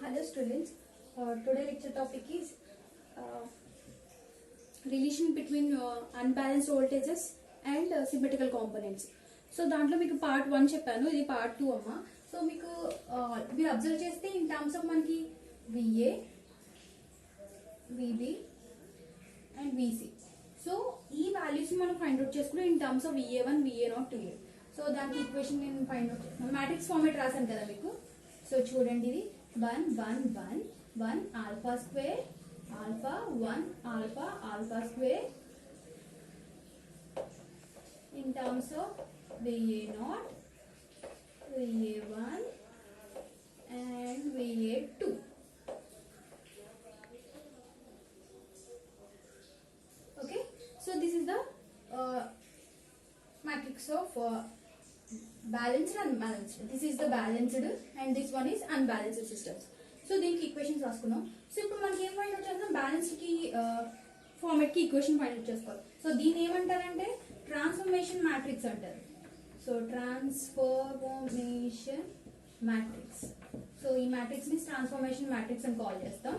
Hello students, today lecture topic is relation between unbalanced voltages and symmetrical components. So దాంట్లో మీకు part 1 చెప్పాను, ఇది part 2 అమ్మా. So మీకు మీరు అబ్జర్వ్ చేస్తే ఇన్ టర్మ్స్ ఆఫ్ మనకి VA, VB and VC. So ఈ వాల్యూస్ మనం ఫైండ్ అవుట్ చేసుకున్నాం in terms of VA1, VA0, VA. So దానికి ఈక్వేషన్ నేను ఫైండ్ అవుట్ చేస్తాను. మ్యాట్రిక్స్ ఫార్మేట్ రాశాను కదా మీకు. సో చూడండి, ఇది 1 1 1 1 alpha square alpha 1 alpha alpha square in terms of VA0, VA1 and VA2. Okay, so this is the matrix of balanced and unbalanced. This is the balanced and this one is unbalanced systems. So దీనికి equations రాసుకున్నాం. So ఇప్పుడు మనకి ఏం find out చేద్దాం, balanced కి format కి equation find out చేసుకోవాలి. So దీన్ని ఏమంటారంటే ట్రాన్స్ఫర్మేషన్ మ్యాట్రిక్స్ అంటారు. So transformation matrix. సో ఈ మ్యాట్రిక్స్ ని ట్రాన్స్ఫర్మేషన్ మ్యాట్రిక్స్ అని కాల్ చేస్తాం.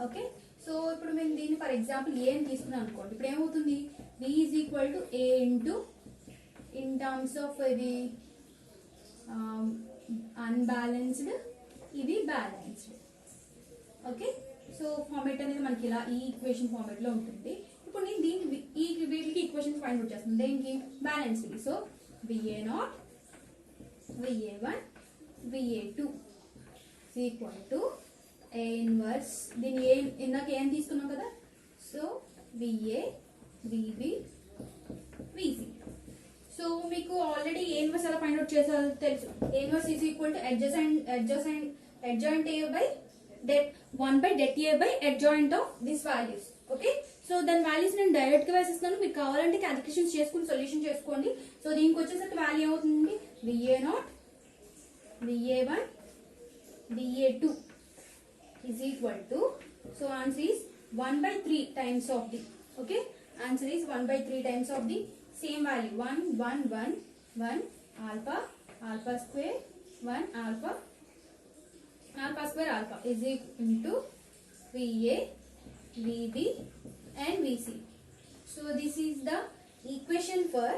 ఓకే, సో ఇప్పుడు మేము దీన్ని ఫర్ ఎగ్జాంపుల్ ఏ అని తీసుకున్నాం అనుకోండి. ఇప్పుడు ఏమవుతుంది, V is equal to A into in terms of ఇది అన్బ్యాలెన్స్డ్, ఇది బ్యాలెన్స్డ్. ఓకే, సో ఫార్మేట్ అనేది మనకి ఇలా ఈ ఈక్వేషన్ ఫార్మేట్ లో ఉంటుంది. ఇప్పుడు నేను దీన్ని వీటికి ఈక్వేషన్స్ ఫైండ్ అవుట్ చేస్తాను. దేనికి, balanced. So VA0, VA1, VA2 is equal to A inverse. దీన్ని ఇందాక ఏం తీసుకున్నాం కదా. So VA, VB, VC. So మీకు ఆల్రెడీ ఏ ఇన్వర్స్ ఎలా ఫైండ్ అవుట్ చేసారో తెలుసు. ఏ inverse is equal to adjoint A by det 1 by det A by adjoint of these values. Okay, so దాని వాల్యూస్ నేను డైరెక్ట్ గా వేసిస్తాను. మీకు కావాలంటే క్యాలిక్యులేషన్స్ చేసుకుని సొల్యూషన్ చేసుకోండి. సో దీనికి వచ్చేసరికి వాల్యూ ఏమవుతుంది, VA0, VA1, VA2 is equal to, so answer is 1 by 3 times of the, okay, answer is 1 by 3 times of the same value 1 1 1 1 alpha alpha square 1 alpha alpha square alpha is equal to VA, VB and VC. So this is the equation for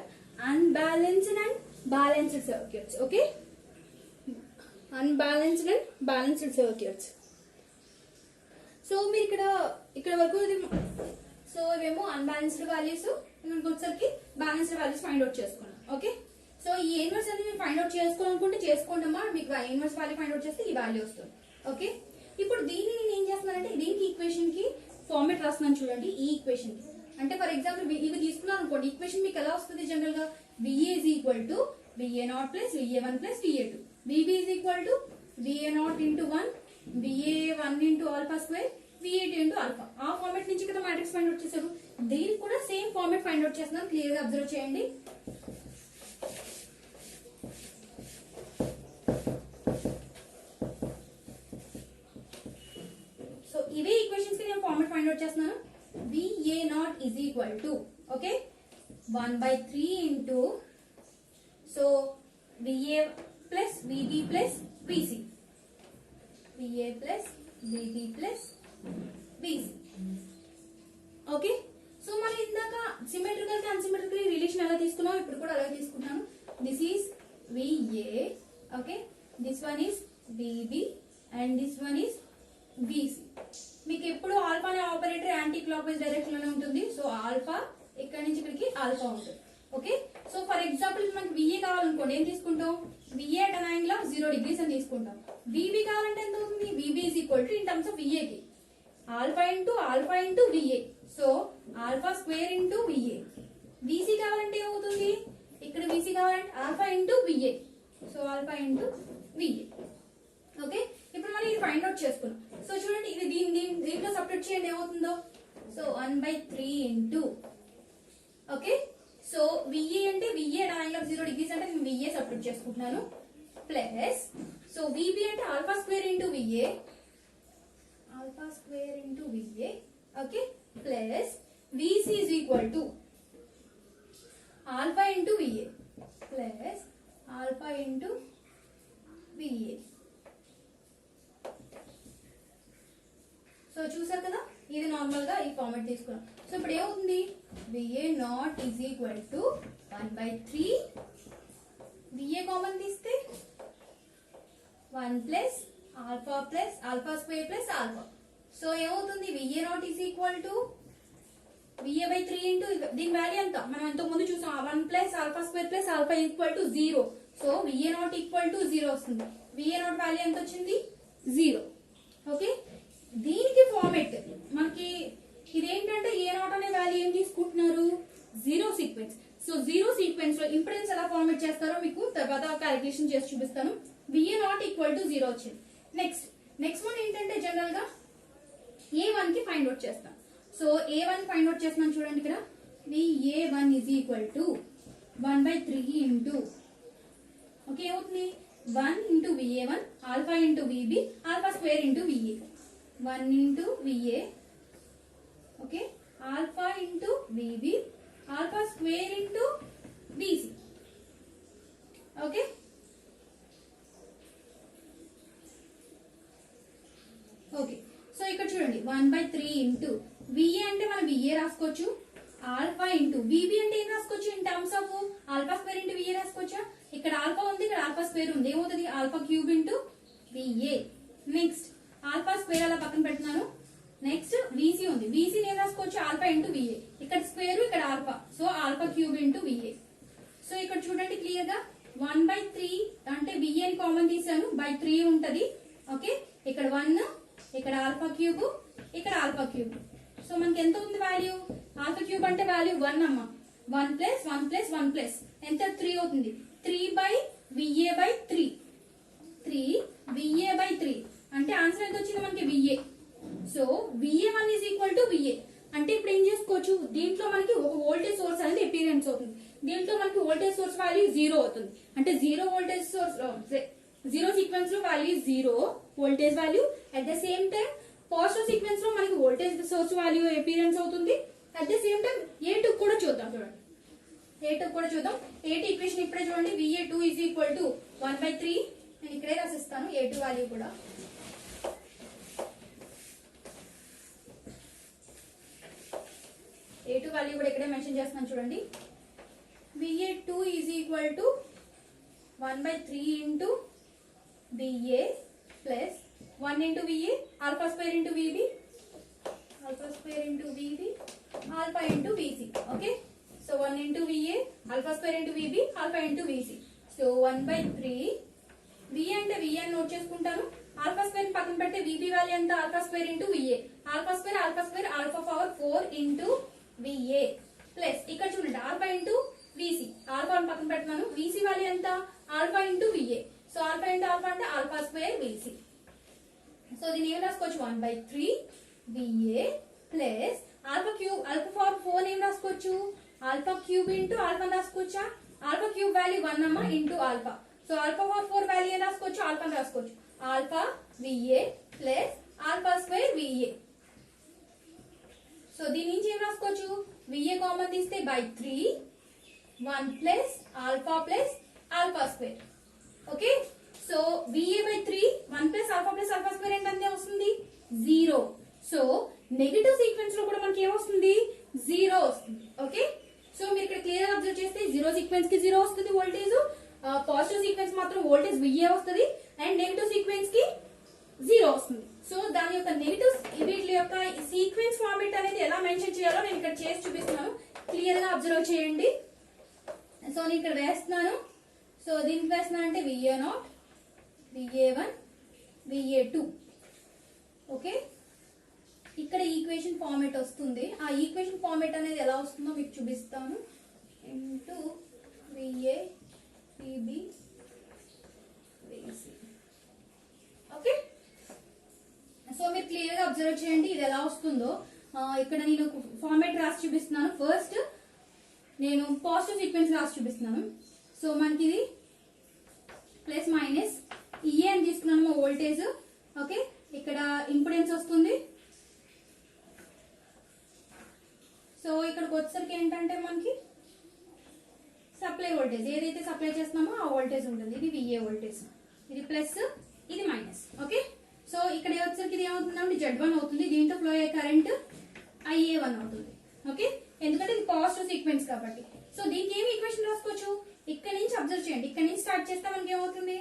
unbalanced and balanced circuits. Okay, unbalanced and balanced circuits. So మీరు ఇక్కడ వరకు so ఇవేమో unbalanced values, ఇక్కడికి వచ్చేసరికి balanced values find out చేసుకున్నాం. Okay, so ఈ inverse అనేది మీరు ఫైండ్ అవుట్ చేసుకోవాలనుకుంటే చేసుకోండమ్మా. మీకు ఇన్వర్స్ వాల్యూ ఫైండ్ అవుట్ చేస్తే ఈ వాల్యూ వస్తుంది. ఓకే, ఇప్పుడు దీన్ని నేను ఏం చేస్తున్నానంటే దీనికి ఈక్వేషన్ కి ఫార్మేట్ రాస్తున్నాను. చూడండి, ఈ ఈక్వేషన్ కి అంటే ఫర్ ఎగ్జాంపుల్ ఇవి తీసుకున్నాను అనుకోండి. ఈక్వేషన్ మీకు ఎలా వస్తుంది జనరల్ గా, VA is equal to VA0 plus VA1 plus VA2, VB is equal to VA0 into 1 VA1 into alpha square VA2 into alpha. ఆ ఫార్మేట్ నుంచి కదా మ్యాట్రిక్స్ ఫైండ్ అవుట్ చేశారు. దీనికి కూడా సేమ్ ఫార్మేట్ ఫైండ్ అవుట్ చేస్తున్నాను. Clear గా observe చేయండి. So ఇవే ఈక్వేషన్స్ కి నేను ఫార్మేట్ ఫైండ్ అవుట్ చేస్తున్నాను. VA0 is equal to, okay, 1 by 3 into, so VA plus VB plus VC, VA plus VB plus VC. Okay, so మనం ఇందాక symmetrical కి అన్సిమెట్రికల్ రిలేషన్ ఎలా తీసుకున్నాం, ఇప్పుడు కూడా అలాగే తీసుకుంటాను. This is VA, okay, this one is VB and this one is VC. మీకు ఎప్పుడు ఆల్ఫా అనే operator anti clock wise direction లోనే ఉంటుంది. సో ఆల్ఫా ఇక్కడ నుంచి ఇక్కడికి ఆల్ఫా ఉంటుంది. ఓకే, సో ఫర్ ఎగ్జాంపుల్ మనకి VA కావాలనుకోండి, ఏం తీసుకుంటాం, VA at an angle of 0 degrees అని తీసుకుంటాం. VB కావాలంటే ఎంత అవుతుంది, VB is equal to in terms of VA కి alpha into VA, so alpha square into VA. VC కావాలంటే ఏమవుతుంది, ఇక్కడ VC కావాలంటే alpha into VA, so alpha into VA. Okay, ఇప్పుడు మనం ఇది ఫైండ్ అవుట్ చేసుకున్నాం. సో చూడండి, ఇది దీంట్లో సబ్స్టిట్యూట్ చేయండి ఏమవుతుందో. So 1 by 3 into, okay, so VA అంటే VA at an angle of 0 degrees అంటే నేను VA సబ్స్టిట్యూట్ చేసుకుంటున్నాను. ప్లస్, సో VB అంటే alpha square into VA, alpha square into VA, okay, plus VC is equal to alpha into VA plus alpha into VA. So చూసారు కదా, ఇది normal గా ఈ format తీసుకున్నాం. సో ఇప్పుడు ఏమవుతుంది, VA not is equal to 1/3 VA common తీస్తే 1 plus alpha square plus alpha. So ఏమవుతుంది, VA not is equal to VA/3 into దీని వాల్యూ ఎంత మనం ఇంతకు ముందు చూసాం, 1 plus alpha square plus alpha equal to 0. So VA not equal to 0 వస్తుంది. VA not value ఎంత వచ్చింది, 0. ఓకే, దీనికి ఫార్మేట్ మనకి ఇదేంటంటే ఏ నాట్ అనే వాల్యూ ఏం తీసుకుంటున్నారు, 0 సీక్వెన్స్. సో 0 సీక్వెన్స్ లో ఇంపిడెన్స్ ఎలా ఫార్మేట్ చేస్తారో మీకు తర్వాత క్యాలిక్యులేషన్ చేసి చూపిస్తాను. VA నాట్ ఈక్వల్ టు 0 వచ్చింది. నెక్స్ట్ వన్ ఏంటంటే జనరల్ గా A1 కి ఫైండ్ అవుట్ చేస్తాం. సో A1 ఫైండ్ అవుట్ చేస్తున్నాను చూడండి ఇక్కడ, VA1 is equal to 1/3 into okay ఏమవుతుంది 1 into VA1 alpha into VB alpha square into VA. 1 into VA okay alpha into VB alpha square into BC. Okay, okay so ఇక్కడ చూడండి 1/3 into VA అంటే మనం VA రాసుకోవచ్చు, alpha into VB అంటే ఏం రాసుకోవచ్చు, in terms of alpha square into VA రాసుకోవచ్చా. ఇక్కడ alpha ఉంది, ఇక్కడ ఆల్ఫా స్క్వేర్ ఉంది, ఏమవుతుంది alpha cube into VA. Next alpha square అలా పక్కన పెడుతున్నాను. నెక్స్ట్ VC ఉంది, VC ఏం రాసుకోవచ్చు, ఆల్ఫా ఇంటూ VA, ఇక్కడ స్క్వేర్ ఇక్కడ alpha, so alpha cube into VA. So ఇక్కడ చూడండి క్లియర్ గా 1/3 అంటే VA ని కామన్ తీసాను, బై 3 ఉంటది. ఓకే, ఇక్కడ 1 ఇక్కడ ఆల్ఫా క్యూబ్ ఇక్కడ ఆల్ఫా క్యూబ్. సో మనకి ఎంత ఉంది వాల్యూ, ఆల్ఫా క్యూబ్ అంటే వాల్యూ 1 అమ్మ, 1 ప్లస్ 1 ప్లస్ 1 ప్లస్ ఎంత 3 అవుతుంది, 3/VA/3 3VA/3 అంటే ఆన్సర్ ఎంత వచ్చింది మనకి VA. So VA1 is equal to VA అంటే ఇప్పుడు ఏం చేసుకోవచ్చు, దీంట్లో మనకి ఒక వోల్టేజ్ సోర్స్ అనేది అపీరెన్స్ అవుతుంది. దీంట్లో మనకి వోల్టేజ్ సోర్స్ వాల్యూ 0 అవుతుంది, అంటే 0 వోల్టేజ్ సోర్స్ 0 సీక్వెన్స్ లో value 0 voltage value. At the same time positive sequence లో మనకి వోల్టేజ్ సోర్స్ వాల్యూ అపీరెన్స్ అవుతుంది. At the same time A2 కూడా చూద్దాం. చూడండి A2 కూడా చూద్దాం. A2 ఈక్వేషన్ ఇప్పుడే చూడండి, VA2 ఈజ్ ఈక్వల్ టు 1/3. నేను ఇక్కడే రాసిస్తాను A2 వాల్యూ కూడా. A2 వాల్యూ కూడా ఇక్కడే మెన్షన్ చేస్తున్నాను చూడండి. VA2 is equal to 1/3 into VA plus 1 into VA alpha square into VB alpha into VC. Okay, so 1 into VA alpha square into VB alpha into VC. So 1/3 VA అంటే VA అని note చేసుకుంటాను, alpha square పక్కన పెడితే VB value ఎంత alpha square into VA alpha square alpha power 4 into VA plus ఇక్కడ చూడండి alpha into VC alpha పక్కన పెడుతున్నాను, VC వాల్యూ ఎంత alpha into VA. So alpha into alpha అంటే ఆల్ఫా స్క్వేర్ VC. సో దీని ఏం రాసుకోవచ్చు 1/3 VA plus alpha cube alpha power 4 ఏం రాసుకోవచ్చు ఆల్ఫా క్యూబ్ ఇంటూ ఆల్ఫా రాసుకోవచ్చా, ఆల్ఫా క్యూబ్ వాల్యూ 1 అమ్మ into alpha. So alpha power 4 value ఏం రాసుకోవచ్చు ఆల్ఫా రాసుకోవచ్చు, alpha VA plus alpha square VA. So దీని నుంచి ఏం రాసుకోవచ్చు VA కామన్ తీస్తే by 3 1 plus alpha square. Okay, so VA/3 1 plus alpha square ఏంటంటే వస్తుంది 0. సో నెగటివ్ సీక్వెన్స్ లో కూడా మనకి ఏమొస్తుంది 0 వస్తుంది. ఓకే, సో మీరు ఇక్కడ క్లియర్ అబ్జర్వ్ చేస్తే 0 సీక్వెన్స్ కి 0 వస్తుంది వోల్టేజ్, పాజిటివ్ సీక్వెన్స్ మాత్రం వోల్టేజ్ VA వస్తుంది, అండ్ నెగటివ్ సీక్వెన్స్ కి 0 వస్తుంది. సో దాని యొక్క నెగటివ్ వీటి యొక్క సీక్వెన్స్ ఫార్మేట్ అనేది ఎలా మెన్షన్ చేయాలో నేను ఇక్కడ చేసి చూపిస్తున్నాను, క్లియర్ గా అబ్జర్వ్ చేయండి. సో నేను ఇక్కడ వేస్తున్నాను. సో దీనికి వేస్తున్నాను అంటే VA0 VA1 VA2. ఓకే, ఇక్కడ ఈక్వేషన్ ఫార్మేట్ వస్తుంది. ఆ ఈక్వేషన్ ఫార్మేట్ అనేది ఎలా వస్తుందో మీకు చూపిస్తాను. Into VA VB VC. Okay, so మీరు క్లియర్ గా అబ్జర్వ్ చేయండి ఇది ఎలా వస్తుందో. ఇక్కడ నేను ఫార్మేట్ రాసి చూపిస్తున్నాను. ఫస్ట్ నేను పాజిటివ్ సీక్వెన్స్ రాసి చూపిస్తున్నాను. సో మనకి ఇది ప్లస్ మైనస్ EA అని తీసుకున్నాము వోల్టేజ్. ఓకే, ఇక్కడ ఇంపిడెన్స్ వస్తుంది. సో ఇక్కడికి వచ్చేసరికి ఏంటంటే మనకి సప్లై వోల్టేజ్ ఏదైతే సప్లై చేస్తున్నామో ఆ వోల్టేజ్ ఉంటుంది. ఇది VA వోల్టేజ్, ఇది ప్లస్ ఇది మైనస్. ఓకే, సో ఇక్కడ వచ్చేసరికి ఇది ఏమవుతుందంటే Z1 అవుతుంది. దీంట్లో దీంట్లో ఫ్లో అయ్యే కరెంట్ IA1 అవుతుంది. ఓకే, ఎందుకంటే ఇది పాజిటివ్ సీక్వెన్స్ కాబట్టి. సో దీనికి ఏమి ఈక్వేషన్ రాసుకోవచ్చు, ఇక్కడ నుంచి అబ్జర్వ్ చేయండి, ఇక్కడ నుంచి స్టార్ట్ చేస్తే మనకి ఏమవుతుంది,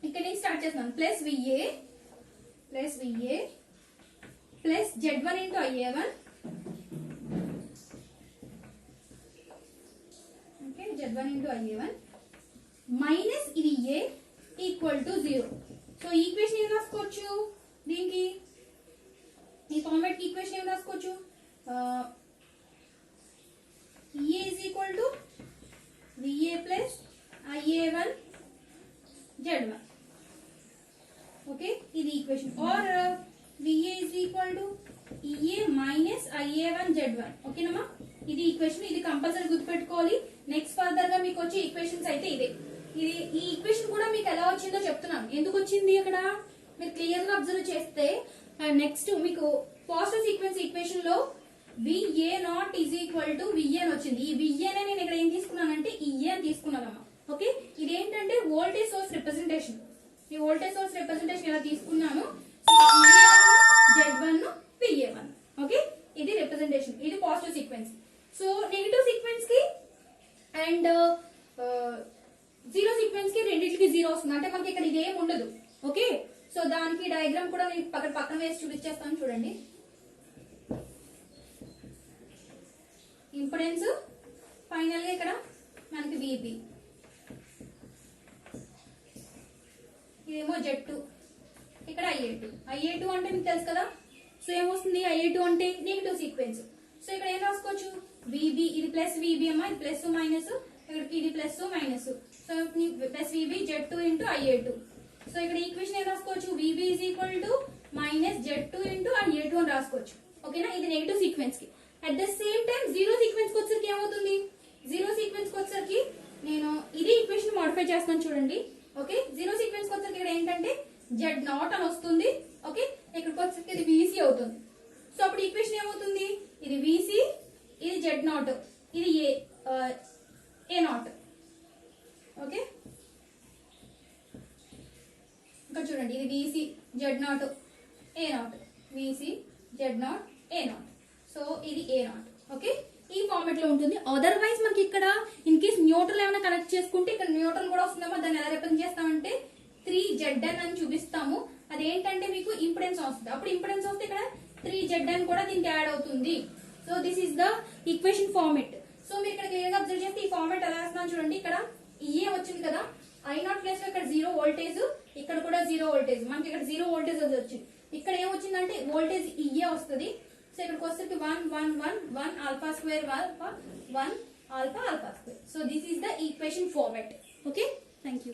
ఇక్కడ నుంచి స్టార్ట్ చేస్తాను plus VA plus Z1 into IA1, okay, Z1 into IA1 minus ఇది A equal to 0. So equation ఏం రాసుకోవచ్చు, దీనికి ఈ ఫార్మాట్ ఈక్వేషన్ ఏం రాసుకోవచ్చు, EA is equal to VA plus IA1 Z1. Okay, ఇది equation. R VA is equal to EA minus IA1 Z1. ఓకేనమ్మా, ఇది ఈక్వేషన్. ఇది కంపల్సరీ గుర్తుపెట్టుకోవాలి. నెక్స్ట్ ఫర్దర్ గా మీకు వచ్చే ఈక్వేషన్స్ అయితే ఇదే. ఇది ఈ ఈక్వేషన్ కూడా మీకు ఎలా వచ్చిందో చెప్తున్నాను. ఎందుకు వచ్చింది అక్కడ మీరు క్లియర్ గా అబ్జర్వ్ చేస్తే, నెక్స్ట్ మీకు పాజిటివ్ సీక్వెన్స్ ఈక్వేషన్ లో VA not is equal to VA అని వచ్చింది. ఈ VA నే నేను ఇక్కడ ఏం తీసుకున్నానంటే EA అని తీసుకున్నానమ్మా. ఓకే, ఇది ఏంటంటే వోల్టేజ్ సోర్స్ రిప్రజెంటేషన్. ఈ వోల్టేజ్ సోర్స్ రిప్రజెంటేషన్ ఇలా తీసుకున్నాను. Z1 VA1. ఓకే, ఇది రిప్రజెంటేషన్. ఇది positive sequence. So negative sequence కి అండ్ జీరో సీక్వెన్స్ కి రెండింటికి జీరో వస్తుంది. అంటే మనకి ఇక్కడ ఇదేం ఉండదు. ఓకే, సో దానికి డయాగ్రామ్ కూడా నేను పక్కన వేసి చూపించేస్తాను చూడండి. ఇంపెడెన్స్ ఫైనల్ గా ఇక్కడ మనకి VB, ఇదేమో Z2, ఇక్కడ IA2 అంటే మీకు తెలుసు కదా. సో ఏమొస్తుంది, IA2 అంటే నెగిటివ్ సీక్వెన్స్. సో ఇక్కడ ఏం రాసుకోవచ్చు, VB, ఇది ప్లస్ VB అమ్మా, ఇది ప్లస్ మైనస్, ఇక్కడికి ఇది plus minus. So plus VB Z2 into IA2. So ఇక్కడ ఈక్వేషన్ ఏం రాసుకోవచ్చు, VB is equal to minus Z2 into IA2 అని రాసుకోవచ్చు. ఓకేనా, ఇది నెగిటివ్ సీక్వెన్స్ కి. At the same time zero sequence వచ్చేసరికి ఏమవుతుంది, జీరో సీక్వెన్స్ వచ్చేసరికి నేను ఇది ఈక్వేషన్ మోడిఫై చేస్తాను చూడండి. ఓకే, జీరో సీక్వెన్స్ వచ్చేసరికి ఇక్కడ ఏంటంటే Z0 అని వస్తుంది. ఓకే, ఇక్కడికి వచ్చేసరికి ఇది VC అవుతుంది. సో అప్పుడు ఈక్వేషన్ ఏమవుతుంది, ఇది VC, ఇది Z0, ఇది A0. ఓకే, ఇక్కడ చూడండి, ఇది VC Z0 A0, VC Z0 A0. So ఇది A0. ఓకే, ఈ ఫార్మాట్ లో ఉంటుంది. అదర్వైజ్ మనకి ఇక్కడ ఇన్ కేస్ న్యూట్రల్ ఏమైనా కనెక్ట్ చేసుకుంటే ఇక్కడ న్యూట్రల్ కూడా వస్తుందమ్మా. దాన్ని ఎలా రిప్రజెంట్ చేస్తామంటే 3ZN అని చూపిస్తాము. అదేంటంటే మీకు ఇంపిడెన్స్ వస్తుంది. అప్పుడు ఇంపిడెన్స్ వస్తే ఇక్కడ 3ZN కూడా దీనికి యాడ్ అవుతుంది. So this is the equation format. So మీరు ఇక్కడ క్లియర్ గా అబ్జర్వ్ చేస్తే ఈ ఫార్మాట్ ఎలా వేస్తున్నాను చూడండి. ఇక్కడ EA వచ్చింది కదా, I0 ప్లేస్ లో ఇక్కడ 0 వోల్టేజ్, ఇక్కడ కూడా 0 వోల్టేజ్. మనకి ఇక్కడ 0 వోల్టేజ్ వచ్చింది. ఇక్కడ ఏమొచ్చిందంటే వోల్టేజ్ EA వస్తుంది. సో ఇక్కడికి వచ్చేసరికి 1 1 1 1 alpha square 1 alpha alpha square. So this is the equation format. Okay, thank you.